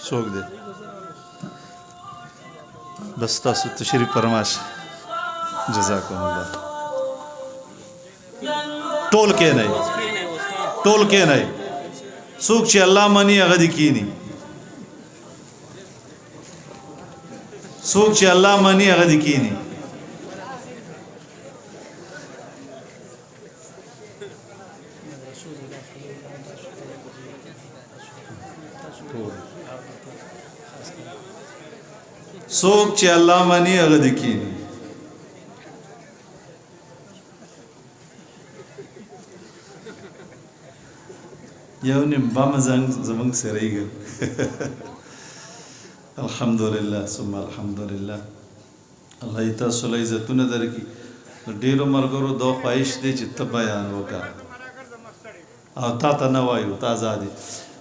څوک دی؟ بس تاسو تشریف فرماش. جزاکم الله. ټول کې نه ټول کې نه څوک چې الله مني هغه دي کینی، څوک چې الله مني هغه دي کینی. څوک چې الله مني هغه دي کینی. یو نیم بام زمونږ سره یې الحمدلله ثم الحمدلله. الله یې تاسو له عزتونه درکړي. ډېرو ملګرو دا خواهش دی چې ته بیان وکړه او تا ته نه وایو، تا ازادي.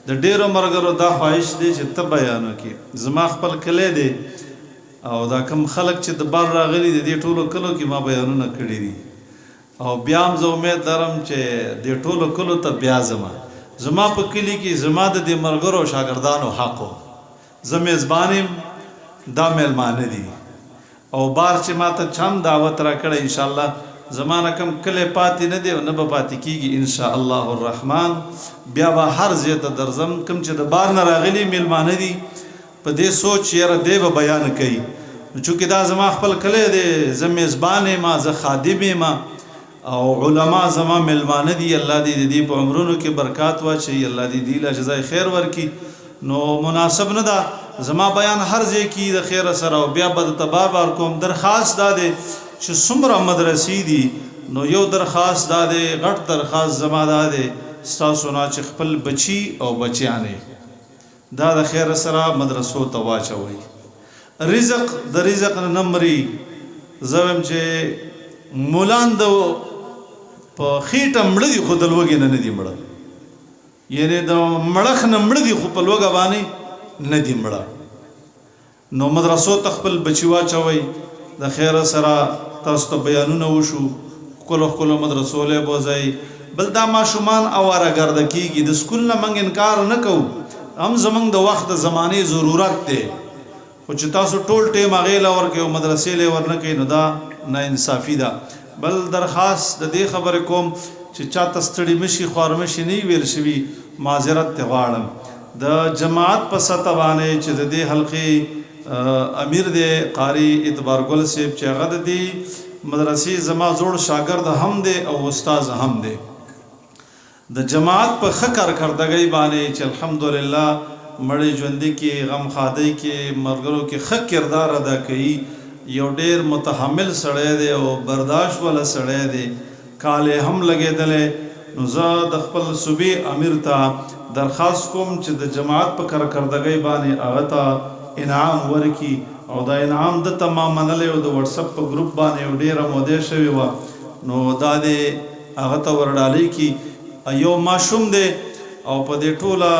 د ډېرو ملګرو دا خواهش دی چې ته بیان وکړي. زما خپل کلی دی او دا کم خلک چې د بار راغلي دي دې ټولو کلو کې ما بیانونه کړي دي او بیا هم زه امید لرم چې دې ټولو کلو ته بیا زما په کلي کې زما د دې ملګرو او شاګردانو حق و. زه میزبان یم، دا میلمانه دي او بار چې ما ته چم دعوت راکړی انشاءالله زما نه کم کلی پاتې نه دی او نه به پاتې کېږي انشاءالله الرحمن. بیا به هر ځای ته درځم. کوم چې د بار نه راغلي میلمانه دي په دې سوچ یاره دی به بیان کوي. چونکې دا زما خپل کلی دی، زه میزبان یم، زه خادم یم او علما زما میلمانه دي. الله دې د دې په عمرونو کې برکات واچوي، الله دې دې له جزای خیر ورکړي. نو مناسب نه ده زما بیان هر ځای کې د خیر سره او بیا به درته بار بار کوم. درخواست دا دی چې څومره مدرسې دي نو یو درخواست دا دی، غټ درخواست زما دا دی ستاسو نه چې خپل بچي او بچیانې دا د خیر سره مدرسو ته واچوئ. رزق د رزق نه مري. زه وایم چې مولان د په خېټه مړه دي خو د لوږې نه دي مړه، یعنې د مړخ نه مړه دي خو په لوږه باندې نه دي مړه. نو مدرسو ته خپل بچي واچوئ. د خیر سره تاسو ته بیانونه وشو، ښکلو ښکلو مدرسو له بوځئ. بل دا ماشومان اواره ګرده کېږي. د سکول نه موږ انکار نه کوو، هم زموږ د وخت د زمانې ضرورت دی، خو چې تاسو ټول ټیم هغې له ورکوئ او مدرسې له ورنه کوئ نو دا ناانصافي ده. بل درخواست د دې خبرې کوم چې چاته ستړي مشي خوارمشي نه ویل شوي، معذرت ته غواړم. د جماعت په سطح باندې چې د دې حلقې امیر دی قاری اعتبار ګل صاحب چې هغه د دې مدرسې زما زوړ شاګرد هم دی او استاد هم دی. د جماعت په ښه کارکردګۍ باندې چې الحمدلله مړی ژوندي کې غم خادۍ کې ملګرو کې ښه کردار ادا کوي. یو ډېر متحمل سړی دی او برداشت والا سړی دی. کالې هم لګېدلی. نو زه د خپل صوبې امیر ته درخواست کوم چې د جماعت په کارکردګۍ باندې هغه ته انعام ورکړي او دا انعام دته ما منلی او د وټسپ په ګروپ باندې یو ډېره موده شوې وه نو دا دې هغه ته ورډالۍ کړي. یو ماشوم دی او په دې ټوله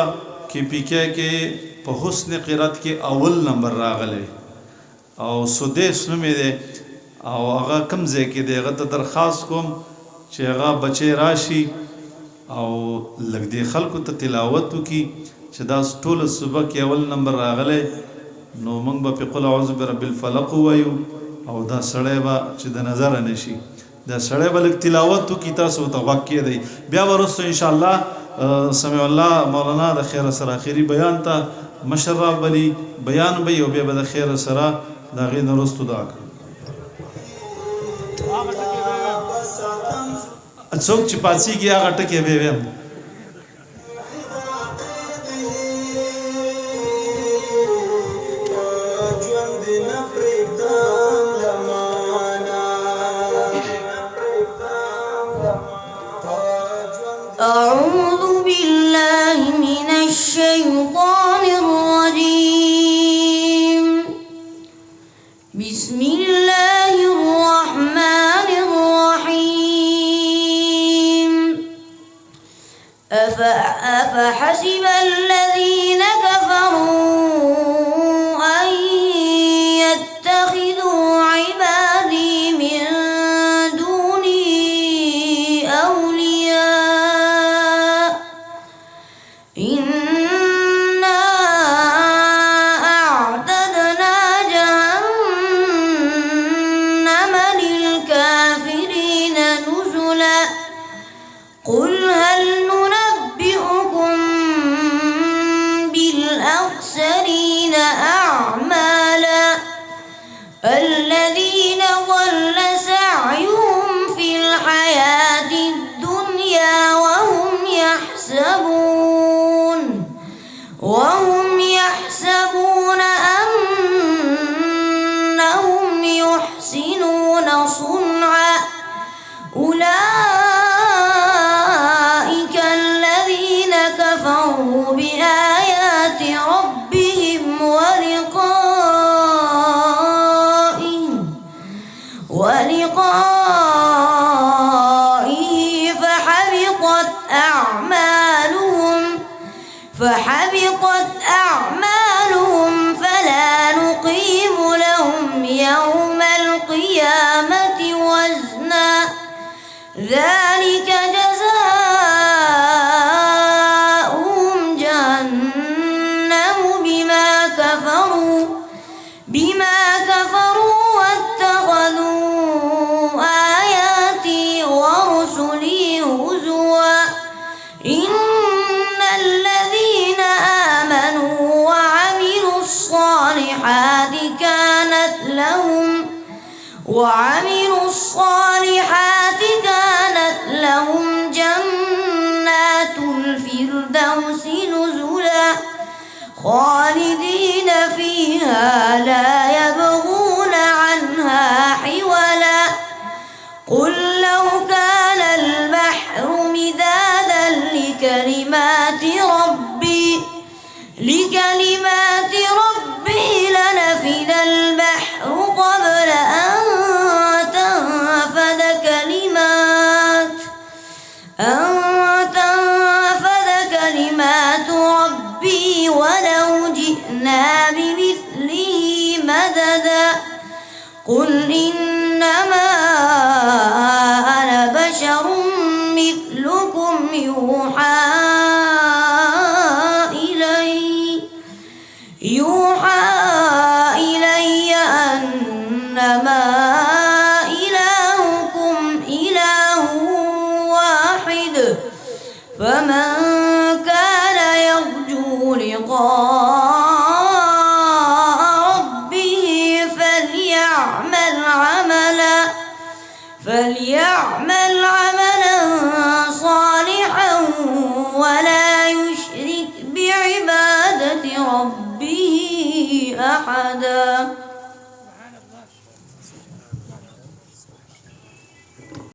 KPK کې په حسن قرات کې اول نمبر راغلی او سدیس نوم یې دی او هغه کوم ځای کې دی. هغه ته درخواست کوم چې هغه بچی راشي او لږ دې خلکو ته تلاوت وکړي چې دا ټوله صوبه کې اول نمبر راغلی نو موږ به پې قل اعوذ برب الفلق ووایو او دا سړی به چې د نظره نه شي، دا سړی به لږ تلاوت وکړي، تاسو ته غوږ کېدی. بیا وروسته انشاءالله سمیع الله مولانا د خیر سره آخري بیان ته مشر رابلي، بیان به یو بیا به د خیر سره د هغې نه وروستو دعا کوو. څوک چې پاڅېږي هغه ټکې به یې ویم. أعوذ بالله من الشيطان الرجيم. بسم الله الرحمن الرحيم. أفحسب الذين كفروا أن يتخذوا عبادي من دوني أولياء إنا أعتدنا جهنم للكافرين نزلا قل هل ننبئكم بالأخسرين أعمالا الذين ضل سعيهم في الحياة الدنيا وهم يحسبون أنهم يحسنون صنعا أولئك الذين كفروا بآيات ربهم ولقائه فحبطت أعمالهم فلا نقيم لهم يوم القيامة وزنا ذلك جزاؤهم جهنم بما كفروا واتخذوا آياتي ورسلي هزوا إن الذين آمنوا وعملوا الصالحات كانت لهم جنات الفردوس نزلا خالدين فيها لا يبغون عنها حولا قل لو كان البحر مدادا لكلمات ربي لنفد البحر قبل أن تنفد كلمات ربي ولو جئنا بمثله مددا قل إنما أنا بشر مثلكم يوحى إلي أنما إلهكم إله واحد فمن كان يرجو لقاء ربه فليعمل عملا صالحا ولا يشرك بعبادة ربه أحدا.